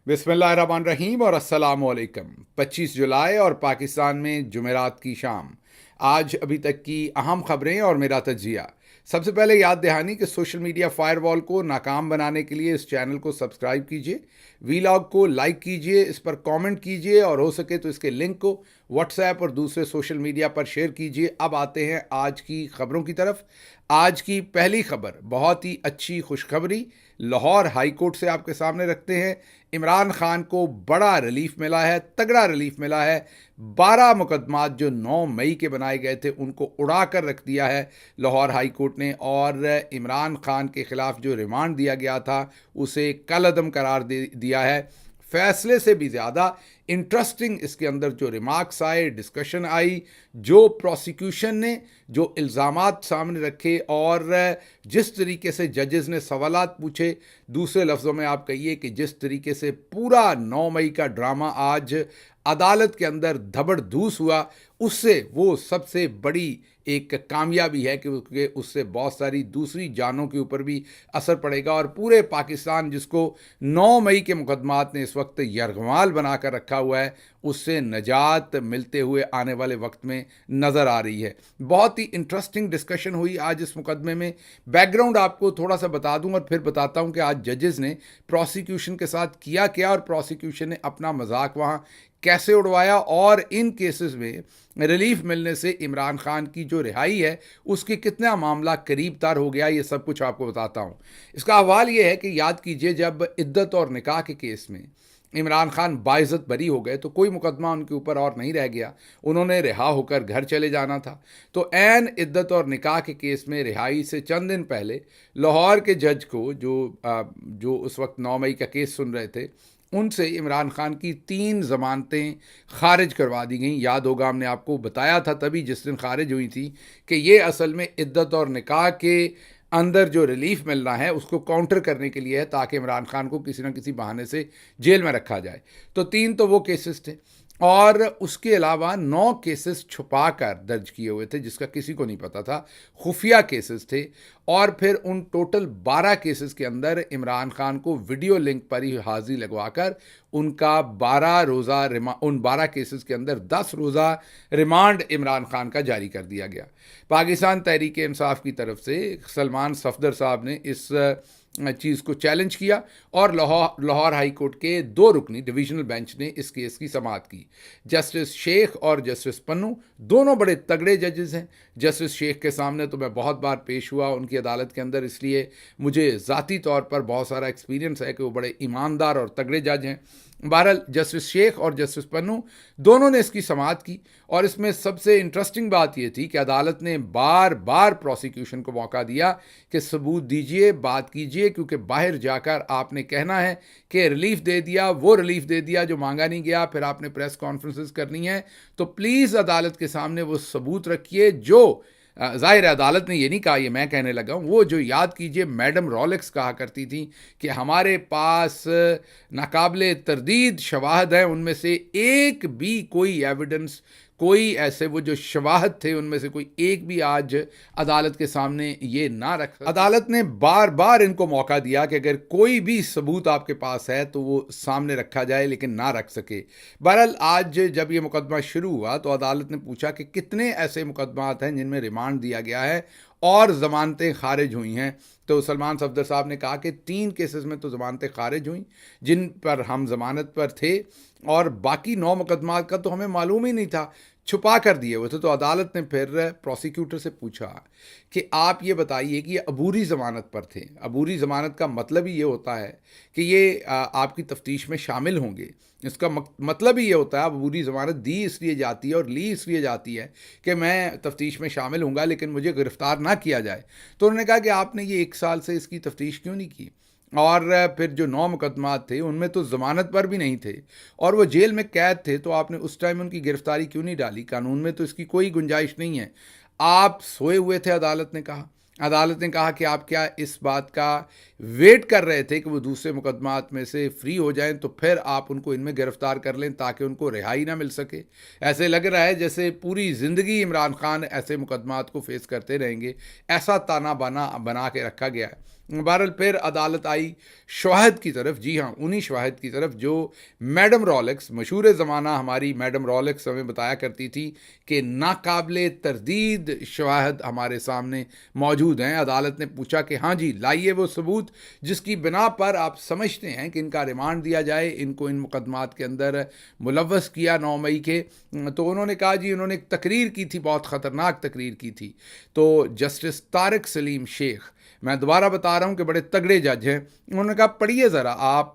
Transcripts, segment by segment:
बिस्मिल्लाहिर्रहमानिर्रहीम और अस्सलाम वालेकुम। 25 जुलाई और पाकिस्तान में जुमेरात की शाम। आज अभी तक की अहम खबरें और मेरा तजिया। सबसे पहले याद दहानी कि सोशल मीडिया फायरवॉल को नाकाम बनाने के लिए इस चैनल को सब्सक्राइब कीजिए, वीलॉग को लाइक कीजिए, इस पर कमेंट कीजिए और हो सके तो इसके लिंक को व्हाट्सएप और दूसरे सोशल मीडिया पर शेयर कीजिए। अब आते हैं आज की खबरों की तरफ। आज की पहली खबर बहुत ही अच्छी खुशखबरी लाहौर हाई कोर्ट से आपके सामने रखते हैं। इमरान खान को बड़ा रिलीफ मिला है, तगड़ा रिलीफ मिला है। 12 मुकदमात जो 9 मई के बनाए गए थे उनको उड़ा कर रख दिया है लाहौर हाई कोर्ट ने, और इमरान खान के खिलाफ जो रिमांड दिया गया था उसे कलअदम करार दिया है। फैसले से भी ज़्यादा इंटरेस्टिंग इसके अंदर जो रिमार्क्स आए, डिस्कशन आई, जो प्रोसिक्यूशन ने जो इल्ज़ामात सामने रखे और जिस तरीके से जजेस ने सवालात पूछे, दूसरे लफ्ज़ों में आप कहिए कि जिस तरीके से पूरा 9 मई का ड्रामा आज अदालत के अंदर धबड़धूस हुआ, उससे वो सबसे बड़ी एक कामयाबी है क्योंकि उससे बहुत सारी दूसरी जानों के ऊपर भी असर पड़ेगा और पूरे पाकिस्तान जिसको 9 मई के मुकदमात ने इस वक्त यरगमाल बनाकर रखा हुआ है, उससे नजात मिलते हुए आने वाले वक्त में नज़र आ रही है। बहुत ही इंटरेस्टिंग डिस्कशन हुई आज इस मुकदमे में। बैकग्राउंड आपको थोड़ा सा बता दूं और फिर बताता हूं कि आज जजेस ने प्रोसिक्यूशन के साथ किया क्या और प्रोसिक्यूशन ने अपना मजाक वहाँ कैसे उड़वाया, और इन केसेस में रिलीफ मिलने से इमरान खान की जो रिहाई है उसकी कितना मामला करीब तार हो गया, ये सब कुछ आपको बताता हूँ। इसका अहवाल ये है कि याद कीजिए जब इद्दत और निकाह के केस में इमरान खान बाइज्जत बरी हो गए तो कोई मुकदमा उनके ऊपर और नहीं रह गया, उन्होंने रिहा होकर घर चले जाना था। तो ऐन इद्दत और निकाह के केस में रिहाई से चंद दिन पहले लाहौर के जज को जो उस वक्त 9 मई का केस सुन रहे थे, उनसे इमरान खान की 3 ज़मानतें खारिज करवा दी गई। याद होगा हमने आपको बताया था तभी जिस दिन खारिज हुई थी कि ये असल में इद्दत और निकाह के अंदर जो रिलीफ मिलना है उसको काउंटर करने के लिए है ताकि इमरान खान को किसी न किसी बहाने से जेल में रखा जाए। तो 3 तो वो केसेस थे और उसके अलावा 9 केसेस छुपा कर दर्ज किए हुए थे जिसका किसी को नहीं पता था, खुफिया केसेस थे। और फिर उन टोटल 12 केसेस के अंदर इमरान खान को वीडियो लिंक पर ही हाजिरी लगवाकर उनका 12 रोज़ा उन 12 केसेस के अंदर 10 रोज़ा रिमांड इमरान खान का जारी कर दिया गया। पाकिस्तान तहरीक इंसाफ की तरफ से सलमान सफदर साहब ने इस चीज़ को चैलेंज किया और लाहौर हाई कोर्ट के 2 रुकनी डिवीजनल बेंच ने इस केस की समाअत की। जस्टिस शेख और जस्टिस पन्नू दोनों बड़े तगड़े जजेस हैं। जस्टिस शेख के सामने तो मैं बहुत बार पेश हुआ उनकी अदालत के अंदर, इसलिए मुझे ज़ाती तौर पर बहुत सारा एक्सपीरियंस है कि वो बड़े ईमानदार और तगड़े जज हैं। बहरहाल जस्टिस शेख और जस्टिस पन्नू दोनों ने इसकी समाअत की और इसमें सबसे इंटरेस्टिंग बात यह थी कि अदालत ने बार बार प्रोसिक्यूशन को मौका दिया कि सबूत दीजिए, बात कीजिए, क्योंकि बाहर जाकर आपने कहना है कि रिलीफ दे दिया, वो रिलीफ दे दिया जो मांगा नहीं गया, फिर आपने प्रेस कॉन्फ्रेंसेस करनी है, तो प्लीज़ अदालत के सामने वो सबूत रखिए जो ज़ाहिर है अदालत ने ये नहीं कहा, ये मैं कहने लगा हूँ, वो जो याद कीजिए मैडम रॉलेक्स कहा करती थी कि हमारे पास नाकाबिले तरदीद शवाहद हैं, उनमें से एक भी कोई एविडेंस, कोई ऐसे वो जो शवाहद थे उनमें से कोई एक भी आज अदालत के सामने ये ना रख। अदालत ने बार बार इनको मौका दिया कि अगर कोई भी सबूत आपके पास है तो वो सामने रखा जाए, लेकिन ना रख सके। बहरहाल आज जब ये मुकदमा शुरू हुआ तो अदालत ने पूछा कि कितने ऐसे मुकदमात हैं जिनमें रिमांड दिया गया है और ज़मानतें खारिज हुई हैं। तो सलमान सफदर साहब ने कहा कि 3 केसेस में तो ज़मानतें खारिज हुई जिन पर हम ज़मानत पर थे, और बाकी 9 मुकदमात का तो हमें मालूम ही नहीं था, छुपा कर दिए हुए थे। तो अदालत ने फिर प्रोसिक्यूटर से पूछा कि आप ये बताइए कि ये अबूरी ज़मानत पर थे। अबूरी ज़मानत का मतलब ही ये होता है कि ये आपकी तफ्तीश में शामिल होंगे। इसका मतलब ही ये होता है, अबूरी ज़मानत दी इसलिए जाती है और ली इसलिए जाती है कि मैं तफ्तीश में शामिल होऊंगा लेकिन मुझे गिरफ़्तार ना किया जाए। तो उन्होंने कहा कि आपने ये 1 साल से इसकी तफ्तीश क्यों नहीं की, और फिर जो 9 मुकदमात थे उनमें तो ज़मानत पर भी नहीं थे और वो जेल में कैद थे, तो आपने उस टाइम उनकी गिरफ्तारी क्यों नहीं डाली, कानून में तो इसकी कोई गुंजाइश नहीं है, आप सोए हुए थे। अदालत ने कहा कि आप क्या इस बात का वेट कर रहे थे कि वो दूसरे मुकदमात में से फ्री हो जाएं, तो फिर आप उनको इनमें गिरफ्तार कर लें ताकि उनको रिहाई ना मिल सके। ऐसे लग रहा है जैसे पूरी ज़िंदगी इमरान खान ऐसे मुकदमात को फेस करते रहेंगे, ऐसा ताना बाना बना के रखा गया है। बहरहाल फिर अदालत आई शवाहद की तरफ, जी हाँ, उन्हीं शवाहद की तरफ जो मैडम रॉलेक्स, मशहूर ज़माना हमारी मैडम रॉलेक्स हमें बताया करती थी कि नाकाबिले तरदीद शवाहद हमारे सामने मौजूद हैं। अदालत ने पूछा कि हाँ जी, लाइए वो सबूत जिसकी बिना पर आप समझते हैं कि इनका रिमांड दिया जाए, इनको इन मुकदमात के अंदर मुलव्वस किया 9 मई के। तो उन्होंने कहा जी, उन्होंने एक तकरीर की थी, बहुत ख़तरनाक तकरीर की थी। तो जस्टिस तारिक सलीम शेख, मैं दोबारा बता रहा हूँ कि बड़े तगड़े जज हैं, उन्होंने कहा पढ़िए ज़रा, आप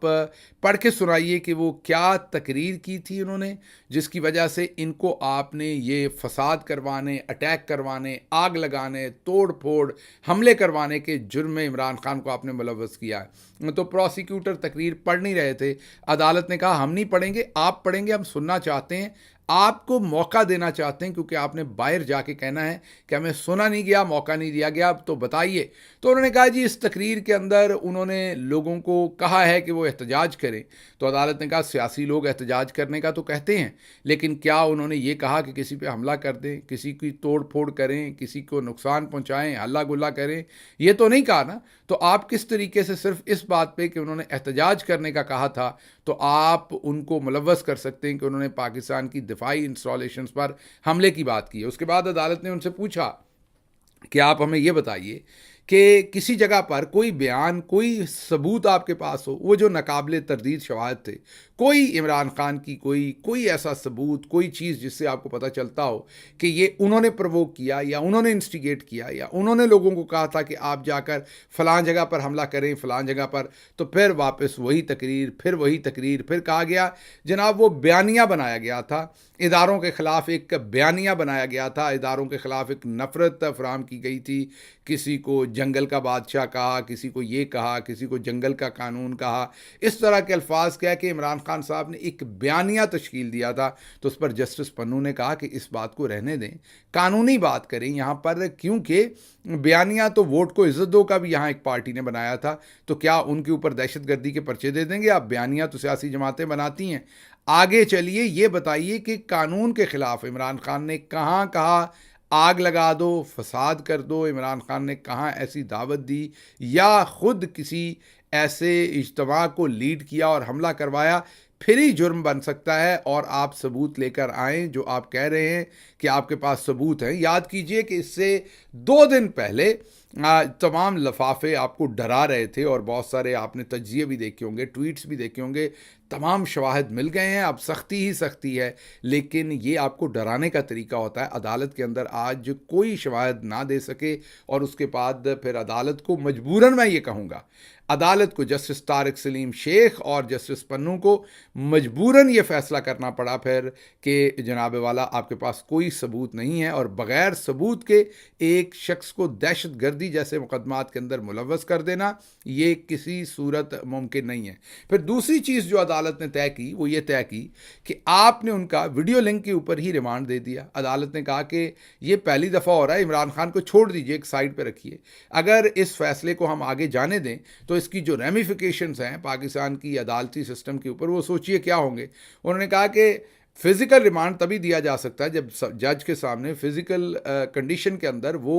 पढ़ के सुनाइए कि वो क्या तकरीर की थी उन्होंने, जिसकी वजह से इनको आपने ये फसाद करवाने, अटैक करवाने, आग लगाने, तोड़ फोड़, हमले करवाने के जुर्म में इमरान खान को आपने मुलव्वस किया है। तो प्रोसिक्यूटर तकरीर पढ़ नहीं रहे थे। अदालत ने कहा हम नहीं पढ़ेंगे, आप पढ़ेंगे, हम सुनना चाहते हैं, आपको मौका देना चाहते हैं, क्योंकि आपने बाहर जाके कहना है कि हमें सुना नहीं गया, मौका नहीं दिया गया, तो बताइए। तो उन्होंने कहा जी, इस तकरीर के अंदर उन्होंने लोगों को कहा है कि वो एहतजाज करें। तो अदालत ने कहा सियासी लोग एहतजाज करने का तो कहते हैं, लेकिन क्या उन्होंने ये कहा कि किसी पे हमला कर दें, किसी की तोड़ फोड़ करें, किसी को नुकसान पहुँचाएँ, हल्ला गुल्ला करें? ये तो नहीं कहा ना। तो आप किस तरीके से सिर्फ इस बात पे कि उन्होंने एहतजाज करने का कहा था, तो आप उनको मुलव्वस कर सकते हैं कि उन्होंने पाकिस्तान की दिफाई इंस्टॉलेशंस पर हमले की बात की है। उसके बाद अदालत ने उनसे पूछा कि आप हमें ये बताइए कि किसी जगह पर कोई बयान, कोई सबूत आपके पास हो, वो जो नाकाबिले तरदीद शवाहद थे, कोई इमरान खान की कोई ऐसा सबूत, कोई चीज़ जिससे आपको पता चलता हो कि ये उन्होंने प्रवोक किया या उन्होंने इंस्टिगेट किया या उन्होंने लोगों को कहा था कि आप जाकर फ़लाँ जगह पर हमला करें, फ़लाँ जगह पर। तो फिर वापस वही तकरीर, फिर वही तकरीर, फिर कहा गया जनाब वो बयानिया बनाया गया था, इदारों के ख़िलाफ़ एक बयानिया बनाया गया था, इदारों के ख़िलाफ़ एक नफ़रत फराहम की गई थी। किसी को जंगल का बादशाह कहा, किसी को ये कहा, किसी को जंगल का कानून कहा, इस तरह के अल्फाज कह के इमरान खान साहब ने एक बयानिया तश्कील दिया था। तो उस पर जस्टिस पन्नू ने कहा कि इस बात को रहने दें, कानूनी बात करें यहाँ पर, क्योंकि बयानिया तो वोट को इज्जत दो का भी यहाँ एक पार्टी ने बनाया था। तो क्या उनके ऊपर दहशतगर्दी के पर्चे दे देंगे आप? बयानिया तो सियासी जमातें बनाती हैं। आगे चलिए, ये बताइए कि कानून के ख़िलाफ़ इमरान खान ने कहाँ कहा आग लगा दो, फसाद कर दो, इमरान खान ने कहाँ ऐसी दावत दी या ख़ुद किसी ऐसे इज्तिमा को लीड किया और हमला करवाया, फिर ही जुर्म बन सकता है। और आप सबूत लेकर आएँ, जो आप कह रहे हैं कि आपके पास सबूत हैं। याद कीजिए कि इससे 2 दिन पहले तमाम लफाफे आपको डरा रहे थे और बहुत सारे आपने तज्जिए भी देखे होंगे, ट्वीट्स भी देखे होंगे, तमाम शवाहिद मिल गए हैं, अब सख्ती ही सख्ती है। लेकिन ये आपको डराने का तरीका होता है। अदालत के अंदर आज कोई शवाहिद ना दे सके और उसके बाद फिर अदालत को मजबूरन, मैं ये कहूँगा, अदालत को, जस्टिस तारिक सलीम शेख और जस्टिस पन्नू को मजबूरन ये फ़ैसला करना पड़ा फिर कि जनाब वाला आपके पास कोई सबूत नहीं है और बग़ैर सबूत के एक शख्स को दहशत गर्दी जैसे मुकदमात के अंदर मुलव्वस कर देना, ये किसी सूरत मुमकिन नहीं है। फिर दूसरी चीज़ जो अदालत ने तय की, वो ये तय की कि आपने उनका वीडियो लिंक के ऊपर ही रिमांड दे दिया। अदालत ने कहा कि ये पहली दफ़ा हो रहा है, इमरान खान को छोड़ दीजिए, एक साइड पर रखिए। अगर इस फैसले को हम आगे जाने दें तो इसकी जो रेमिफिकेशंस हैं पाकिस्तान की अदालती सिस्टम के ऊपर, वो सोचिए क्या होंगे। उन्होंने कहा कि फिज़िकल रिमांड तभी दिया जा सकता है जब जज के सामने फिज़िकल कंडीशन के अंदर वो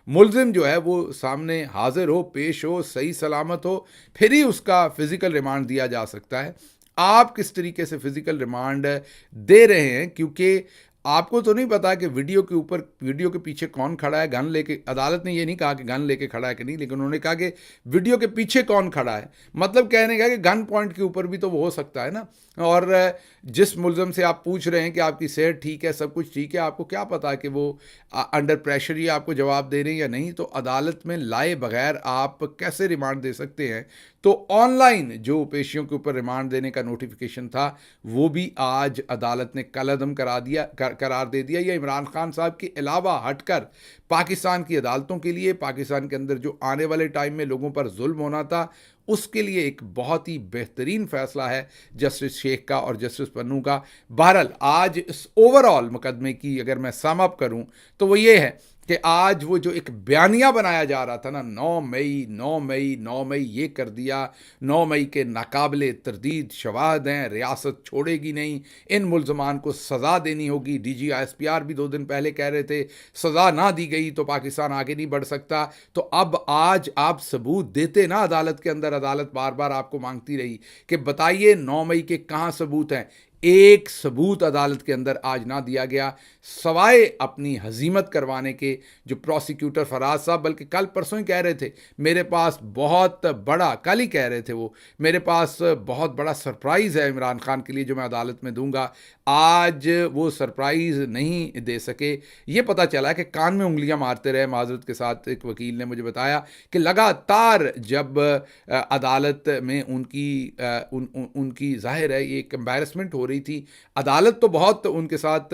मुल्ज़िम जो है वो सामने हाजिर हो, पेश हो, सही सलामत हो, फिर ही उसका फ़िज़िकल रिमांड दिया जा सकता है। आप किस तरीके से फ़िज़िकल रिमांड दे रहे हैं, क्योंकि आपको तो नहीं पता कि वीडियो के ऊपर, वीडियो के पीछे कौन खड़ा है गन लेके। अदालत ने ये नहीं कहा कि गन लेके खड़ा है कि नहीं, लेकिन उन्होंने कहा कि वीडियो के पीछे कौन खड़ा है। मतलब कहने का कि गन पॉइंट के ऊपर भी तो वो हो सकता है ना। और जिस मुल्ज़िम से आप पूछ रहे हैं कि आपकी सेहत ठीक है, सब कुछ ठीक है, आपको क्या पता कि वो अंडर प्रेशर ही आपको जवाब दे रहे हैं या नहीं। तो अदालत में लाए बगैर आप कैसे रिमांड दे सकते हैं। तो ऑनलाइन जो पेशियों के ऊपर रिमांड देने का नोटिफिकेशन था, वो भी आज अदालत ने कलअदम करार दे दिया। या इमरान खान साहब के अलावा हटकर पाकिस्तान की अदालतों के लिए, पाकिस्तान के अंदर जो आने वाले टाइम में लोगों पर जुल्म होना था, उसके लिए एक बहुत ही बेहतरीन फ़ैसला है जस्टिस शेख का और जस्टिस पन्नू का। बहरहाल आज इस ओवरऑल मुकदमे की अगर मैं सम अप करूं तो वो ये है कि आज वो जो एक बयानिया बनाया जा रहा था ना, 9 मई 9 मई 9 मई ये कर दिया, 9 मई के नाकाबिले तरदीद शवाहद हैं, रियासत छोड़ेगी नहीं, इन मुल्ज़मान को सज़ा देनी होगी। DGISPR भी 2 दिन पहले कह रहे थे सज़ा ना दी गई तो पाकिस्तान आगे नहीं बढ़ सकता। तो अब आज आप सबूत देते ना अदालत के अंदर, अदालत बार बार आपको मांगती रही कि बताइए 9 मई के कहाँ सबूत हैं। एक सबूत अदालत के अंदर आज ना दिया गया, सवाए अपनी हजीमत करवाने के। जो प्रोसिक्यूटर फराज साहब बल्कि कल परसों ही कह रहे थे मेरे पास बहुत बड़ा, कल ही कह रहे थे वो, मेरे पास बहुत बड़ा सरप्राइज़ है इमरान खान के लिए जो मैं अदालत में दूंगा। आज वो सरप्राइज़ नहीं दे सके। ये पता चला कि कान में उंगलियां मारते रहे। माजरत के साथ एक वकील ने मुझे बताया कि लगातार जब अदालत में उनकी जाहिर है ये एक एम्बैरसमेंट हो रही थी। अदालत तो बहुत उनके साथ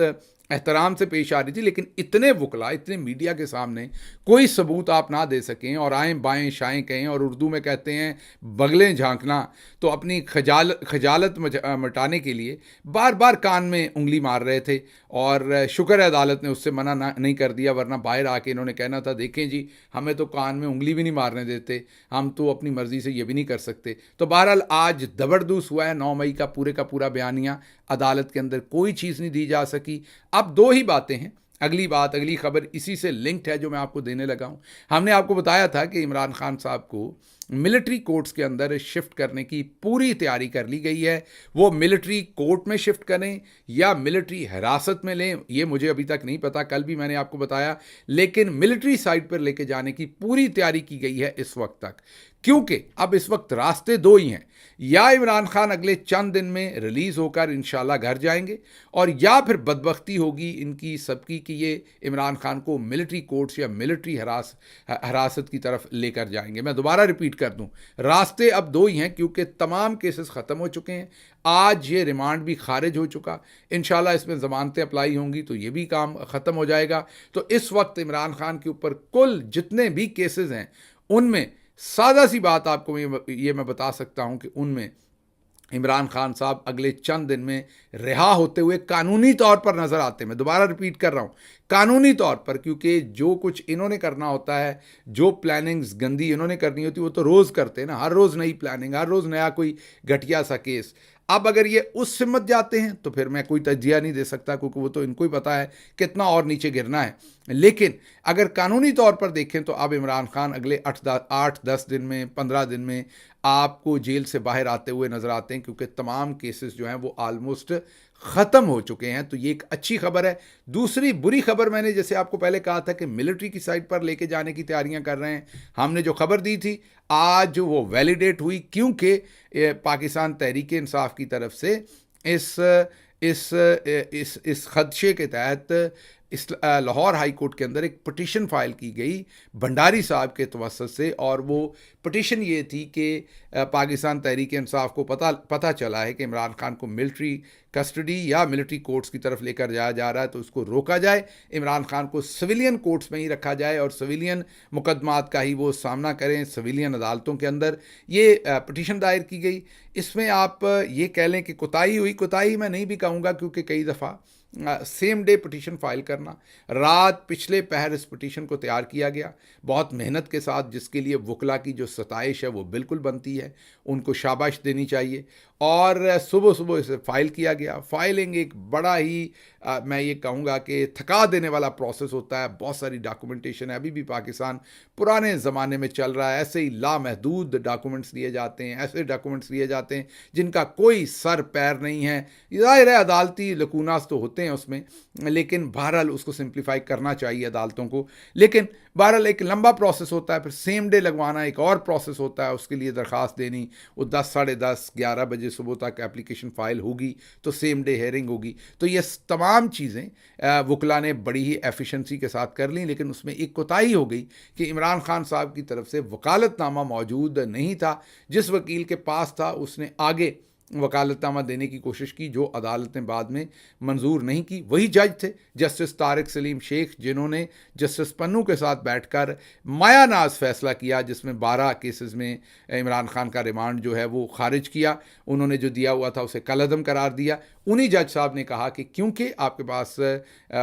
एहतराम से पेश आ रही थी, लेकिन इतने वकला, इतने मीडिया के सामने कोई सबूत आप ना दे सकें और आएँ बाएँ शाएँ कहें, और उर्दू में कहते हैं बगलें झांकना, तो अपनी खजालत मिटाने के लिए बार बार कान में उंगली मार रहे थे। और शुक्र है अदालत ने उससे मना नहीं कर दिया, वरना बाहर आके इन्होंने कहना था देखें जी हमें तो कान में उंगली भी नहीं मारने देते, हम तो अपनी मर्ज़ी से ये भी नहीं कर सकते। तो बहरहाल आज ज़बरदस्त हुआ है 9 मई का पूरा बयानिया, अदालत के अंदर कोई चीज़ नहीं दी जा सकी। अब 2 ही बातें हैं। अगली खबर इसी से लिंक्ड है जो मैं आपको देने लगा हूं। हमने आपको बताया था कि इमरान खान साहब को मिलिट्री कोर्ट्स के अंदर शिफ्ट करने की पूरी तैयारी कर ली गई है। वो मिलिट्री कोर्ट में शिफ्ट करें या मिलिट्री हिरासत में लें, ये मुझे अभी तक नहीं पता, कल भी मैंने आपको बताया, लेकिन मिलिट्री साइड पर लेके जाने की पूरी तैयारी की गई है इस वक्त तक। क्योंकि अब इस वक्त रास्ते 2 ही हैं, या इमरान खान अगले चंद दिन में रिलीज़ होकर इंशाल्लाह घर जाएंगे, और या फिर बदबख्ती होगी इनकी सबकी कि ये इमरान खान को मिलिट्री कोर्ट्स या मिलिट्री हिरासत की तरफ लेकर जाएंगे। मैं दोबारा रिपीट कर दूं, रास्ते अब 2 ही हैं, क्योंकि तमाम केसेस ख़त्म हो चुके हैं। आज ये रिमांड भी खारिज हो चुका, इंशाल्लाह इसमें ज़मानतें अप्लाई होंगी तो ये भी काम ख़त्म हो जाएगा। तो इस वक्त इमरान खान के ऊपर कुल जितने भी केसेस हैं उनमें सादा सी बात आपको ये मैं बता सकता हूं कि उनमें इमरान खान साहब अगले चंद दिन में रिहा होते हुए कानूनी तौर पर नज़र आते हैं। मैं दोबारा रिपीट कर रहा हूँ, कानूनी तौर पर, क्योंकि जो कुछ इन्होंने करना होता है, जो प्लानिंग्स गंदी इन्होंने करनी होती है, वो तो रोज़ करते हैं ना, हर रोज़ नई प्लानिंग, हर रोज़ नया कोई घटिया सा केस। अब अगर ये उस सिमत जाते हैं तो फिर मैं कोई तजिया नहीं दे सकता, क्योंकि वो तो इनको ही पता है कितना और नीचे गिरना है। लेकिन अगर कानूनी तौर पर देखें तो अब इमरान खान अगले 8-10 दिन में, 15 दिन में आपको जेल से बाहर आते हुए नज़र आते हैं, क्योंकि तमाम केसेस जो हैं वो आलमोस्ट ख़त्म हो चुके हैं। तो ये एक अच्छी खबर है। दूसरी बुरी खबर, मैंने जैसे आपको पहले कहा था कि मिलिट्री की साइड पर लेके जाने की तैयारियां कर रहे हैं। हमने जो खबर दी थी आज वो वैलिडेट हुई, क्योंकि पाकिस्तान तहरीक इंसाफ की तरफ से इस खदशे के तहत इस लाहौर हाई कोर्ट के अंदर एक पिटीशन फाइल की गई भंडारी साहब के तवस्सुत से, और वो पिटीशन ये थी कि पाकिस्तान तहरीक इंसाफ को पता चला है कि इमरान खान को मिलिट्री कस्टडी या मिलिट्री कोर्ट्स की तरफ लेकर जाया जा रहा है, तो उसको रोका जाए, इमरान खान को सिविलियन कोर्ट्स में ही रखा जाए और सिविलियन मुकदमात का ही वो सामना करें सिविलियन अदालतों के अंदर। ये पिटीशन दायर की गई। इसमें आप ये कह लें कि कोताही हुई, कोताही मैं नहीं भी कहूँगा, क्योंकि कई दफ़ा सेम डे पिटीशन फाइल करना, रात पिछले पहर इस पिटीशन को तैयार किया गया बहुत मेहनत के साथ, जिसके लिए वकला की जो सताइश है वो बिल्कुल बनती है, उनको शाबाश देनी चाहिए। और सुबह सुबह इसे फ़ाइल किया गया। फाइलिंग एक बड़ा ही मैं ये कहूँगा कि थका देने वाला प्रोसेस होता है। बहुत सारी डॉक्यूमेंटेशन है, अभी भी पाकिस्तान पुराने ज़माने में चल रहा है। ऐसे ही लामहदूद डॉक्यूमेंट्स लिए जाते हैं, ऐसे डॉक्यूमेंट्स लिए जाते हैं जिनका कोई सर पैर नहीं है। ज़ाहिर है अदालती लकूनास तो होते हैं उसमें, लेकिन बहरहाल उसको सिंप्लीफाई करना चाहिए अदालतों को। लेकिन बहरहाल एक लंबा प्रोसेस होता है, फिर सेम डे लगवाना एक और प्रोसेस होता है, उसके लिए दरख्वास्त देनी, वो 10, साढ़े 10, 11 बजे सुबह तक एप्लीकेशन फ़ाइल होगी तो सेम डे हेयरिंग होगी। तो ये तमाम चीज़ें वकला ने बड़ी ही एफिशिएंसी के साथ कर ली, लेकिन उसमें एक कोताही हो गई कि इमरान खान साहब की तरफ से वकालतनामा मौजूद नहीं था। जिस वकील के पास था उसने आगे वकालतनामा देने की कोशिश की, जो अदालत ने बाद में मंजूर नहीं की। वही जज थे जस्टिस तारिक सलीम शेख, जिन्होंने जस्टिस पन्नू के साथ बैठकर मायानाज फैसला किया, जिसमें 12 केसेस में इमरान खान का रिमांड जो है वो खारिज किया। उन्होंने जो दिया हुआ था उसे कलअदम करार दिया। उन्हीं जज साहब ने कहा कि क्योंकि आपके पास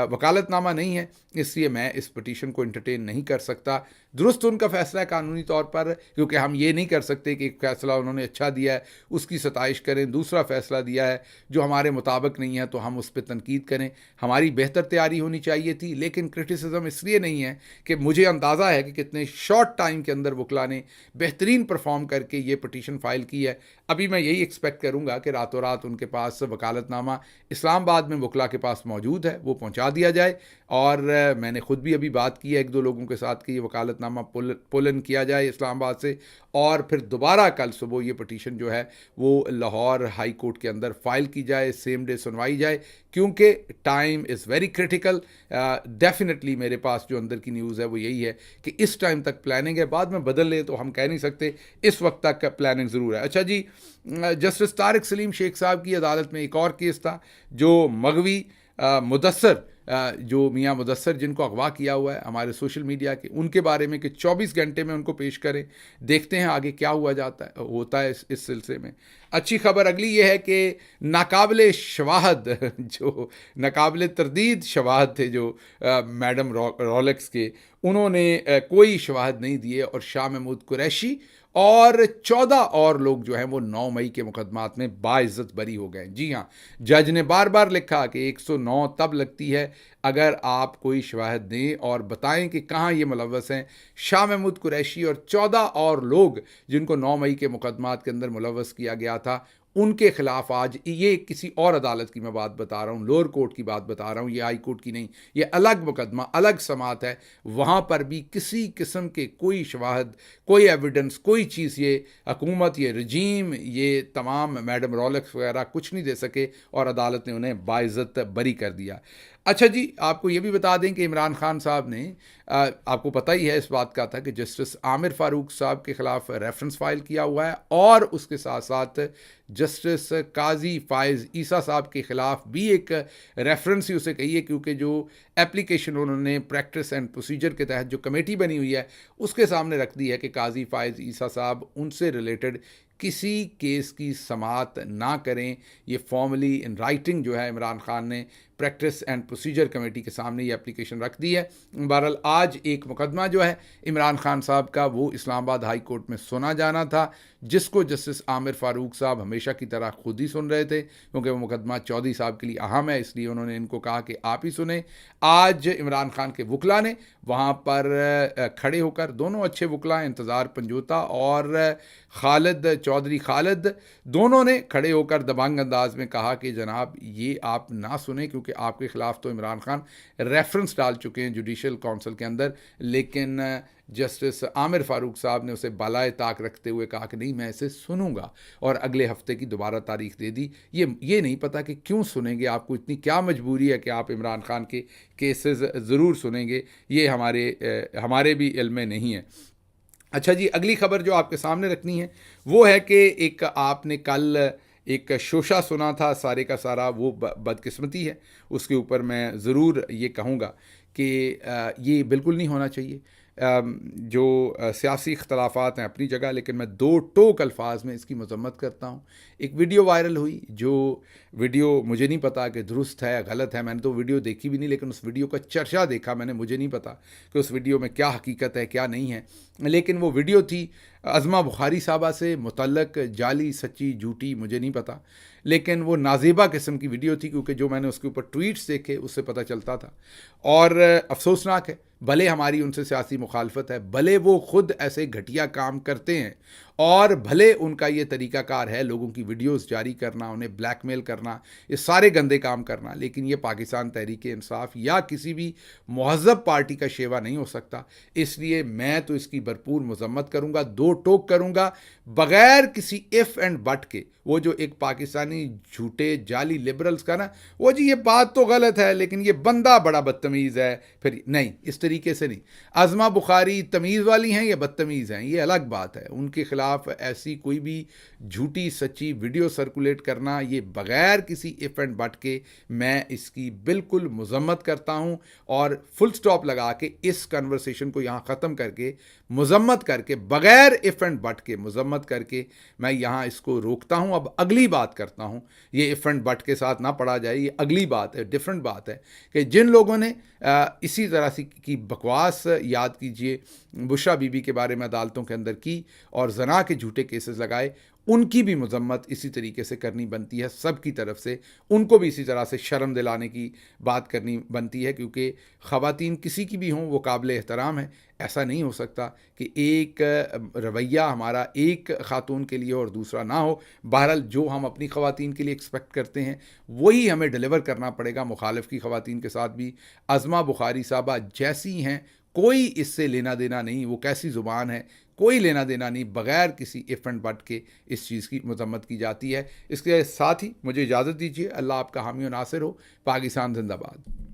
वकालतनामा नहीं है, इसलिए मैं इस पटिशन को इंटरटेन नहीं कर सकता। दुरुस्त उनका फैसला है कानूनी तौर पर, क्योंकि हम ये नहीं कर सकते कि एक फ़ैसला उन्होंने अच्छा दिया है उसकी सताइश करें, दूसरा फ़ैसला दिया है जो हमारे मुताबिक नहीं है तो हम उस पर तनकीद करें। हमारी बेहतर तैयारी होनी चाहिए थी, लेकिन क्रिटिसिज्म इसलिए नहीं है कि मुझे अंदाज़ा है कि कितने शॉर्ट टाइम के अंदर वकला ने बेहतरीन परफॉर्म करके ये पटिशन फ़ाइल की है। अभी मैं यही एक्सपेक्ट करूँगा कि रातों रात उनके पास वकालतनामा इस्लामाबाद में वकला के पास मौजूद है, वो पहुँचा दिया जाए। और मैंने ख़ुद भी अभी बात की है एक दो लोगों के साथ कि ये वकालतनामा पुलन किया जाए इस्लामाबाद से, और फिर दोबारा कल सुबह ये पटिशन जो है वो लाहौर हाई कोर्ट के अंदर फ़ाइल की जाए, सेम डे सुनवाई जाए, क्योंकि time is very critical. Definitely मेरे पास जो अंदर की न्यूज़ है वो यही है कि इस टाइम तक प्लानिंग है, बाद में बदल ले तो हम कह नहीं सकते, इस वक्त तक प्लानिंग ज़रूर है। अच्छा जी, जस्टिस तारिक सलीम शेख साहब की अदालत में एक और केस था जो मगवी मुदस्सर, जो मियाँ मुदस्सर जिनको अगवा किया हुआ है हमारे सोशल मीडिया के, उनके बारे में कि 24 घंटे में उनको पेश करें। देखते हैं आगे क्या होता है इस सिलसिले में। अच्छी खबर अगली ये है कि नाकाबिले शवाहद जो नाकाबिले तरदीद शवाहद थे जो मैडम रोलेक्स के, उन्होंने कोई शवाहद नहीं दिए और शाह महमूद कुरैशी और 14 और लोग जो हैं वो 9 मई के मुकदमात में बाइज्जत बरी हो गए। जी हाँ, जज ने बार बार लिखा कि 109 तब लगती है अगर आप कोई शवाहद दें और बताएं कि कहाँ ये मुलव्वस हैं। शाह महमूद कुरैशी और 14 और लोग जिनको 9 मई के मुकदमात के अंदर मुलव्वस किया गया था, उनके खिलाफ आज, ये किसी और अदालत की मैं बात बता रहा हूँ, लोअर कोर्ट की बात बता रहा हूँ, ये हाई कोर्ट की नहीं, ये अलग मुकदमा, अलग समात है। वहाँ पर भी किसी किस्म के कोई शवाहद, कोई एविडेंस, कोई चीज़ ये हुकूमत, ये रजीम, ये तमाम मैडम रोलेक्स वगैरह कुछ नहीं दे सके और अदालत ने उन्हें बाइज्जत बरी कर दिया। अच्छा जी, आपको ये भी बता दें कि इमरान खान साहब ने, आपको पता ही है इस बात का था कि जस्टिस आमिर फ़ारूक साहब के ख़िलाफ़ रेफरेंस फ़ाइल किया हुआ है, और उसके साथ साथ जस्टिस काजी फ़ाइज़ ईसा साहब के ख़िलाफ़ भी एक रेफरेंस ही उसे कहिए, क्योंकि जो एप्लीकेशन उन्होंने प्रैक्टिस एंड प्रोसीजर के तहत जो कमेटी बनी हुई है उसके सामने रख दी है कि काजी फ़ाइज़ ईसा साहब उनसे रिलेटेड किसी केस की समात ना करें। ये फॉर्मली इन राइटिंग जो है इमरान खान ने प्रैक्टिस एंड प्रोसीजर कमेटी के सामने ये एप्लीकेशन रख दी है। बहरहाल आज एक मुकदमा जो है इमरान खान साहब का, वो इस्लामाबाद हाई कोर्ट में सुना जाना था, जिसको जस्टिस आमिर फ़ारूक साहब हमेशा की तरह खुद ही सुन रहे थे, क्योंकि वो मुकदमा चौधरी साहब के लिए अहम है, इसलिए उन्होंने इनको कहा कि आप ही सुने। आज इमरान खान के वकला ने वहाँ पर खड़े होकर, दोनों अच्छे वकला, इंतज़ार पंजोता और खालिद चौधरी खालिद, दोनों ने खड़े होकर दबंग अंदाज में कहा कि जनाब ये आप ना सुने, क्योंकि आपके ख़िलाफ़ तो इमरान खान रेफरेंस डाल चुके हैं जुडिशल काउंसिल के अंदर। लेकिन जस्टिस आमिर फ़ारूक साहब ने उसे बालाए ताक रखते हुए कहा कि नहीं, मैं इसे सुनूंगा, और अगले हफ्ते की दोबारा तारीख दे दी। ये नहीं पता कि क्यों सुनेंगे, आपको इतनी क्या मजबूरी है कि आप इमरान खान के केसेस ज़रूर सुनेंगे, ये हमारे भी इल्म में नहीं है। अच्छा जी, अगली खबर जो आपके सामने रखनी है वो है कि एक आपने कल एक शोशा सुना था, सारे का सारा वो बदकिस्मती है। उसके ऊपर मैं ज़रूर ये कहूँगा कि ये बिल्कुल नहीं होना चाहिए। जो सियासी इख्तलाफात हैं अपनी जगह, लेकिन मैं दो टोक अल्फाज में इसकी मजम्मत करता हूँ। एक वीडियो वायरल हुई, जो वीडियो मुझे नहीं पता कि दुरुस्त है या गलत है, मैंने तो वीडियो देखी भी नहीं, लेकिन उस वीडियो का चर्चा देखा मैंने, मुझे नहीं पता कि उस वीडियो में क्या हकीकत है क्या नहीं है। लेकिन वो वीडियो थी अज़मा बुखारी साहबा से मुतल्लक, जाली सच्ची झूठी मुझे नहीं पता, लेकिन वो नाज़ेबा किस्म की वीडियो थी, क्योंकि जो मैंने उसके ऊपर ट्वीट्स देखे उससे पता चलता था। और अफसोसनाक है, भले हमारी उनसे सियासी मुखालफत है, भले वो ख़ुद ऐसे घटिया काम करते हैं, और भले उनका ये तरीक़ाकार है लोगों की वीडियोस जारी करना, उन्हें ब्लैकमेल करना, ये सारे गंदे काम करना, लेकिन ये पाकिस्तान तहरीक-ए-इंसाफ या किसी भी महज़ब पार्टी का शेवा नहीं हो सकता। इसलिए मैं तो इसकी भरपूर मजम्मत करूँगा, दो टोक करूँगा, बग़ैर किसी इफ़ एंड बट के। वो जो एक पाकिस्तानी झूठे जाली लिबरल्स का ना, वो जी ये बात तो गलत है लेकिन ये बंदा बड़ा बदतमीज़ है, फिर नहीं, इस तरीके से नहीं। अज़मा बुखारी तमीज़ वाली हैं या बदतमीज़ हैं, ये अलग बात है। उनके खिलाफ ख़िलाफ़ ऐसी कोई भी झूठी सच्ची वीडियो सर्कुलेट करना, ये बग़ैर किसी इफ़ एंड बट के मैं इसकी बिल्कुल मज़म्मत करता हूँ और फुल स्टॉप लगा के इस कन्वर्सेशन को यहाँ ख़त्म करके, मज़म्मत करके, बग़ैर इफ़ एंड बट के मज़म्मत करके मैं यहाँ इसको रोकता हूँ। अब अगली बात करता हूँ, ये इफ़ एंड बट के साथ ना पढ़ा जाए, ये अगली बात है, डिफरेंट बात है कि जिन लोगों ने इसी तरह से की बकवास, याद कीजिए बुशरा बीबी के बारे में अदालतों के अंदर की और ज़ना के झूठे केसेस लगाए, उनकी भी मज़म्मत इसी तरीके से करनी बनती है सब की तरफ से। उनको भी इसी तरह से शर्म दिलाने की बात करनी बनती है, क्योंकि ख़वातीन किसी की भी हों वो काबिल एहतराम है। ऐसा नहीं हो सकता कि एक रवैया हमारा एक ख़ातून के लिए और दूसरा ना हो। बहरहाल जो हम अपनी ख़वातीन के लिए एक्सपेक्ट करते हैं वही हमें डिलीवर करना पड़ेगा मुखालिफ की ख़वातीन के साथ भी। अज़मा बुखारी साहबा जैसी हैं, कोई इससे लेना देना नहीं, वो कैसी ज़ुबान है कोई लेना देना नहीं, बग़ैर किसी इफ़ एंड बट के इस चीज़ की मज़म्मत की जाती है। इसके साथ ही मुझे इजाज़त दीजिए। अल्लाह आपका हामी और नासिर हो। पाकिस्तान ज़िंदाबाद।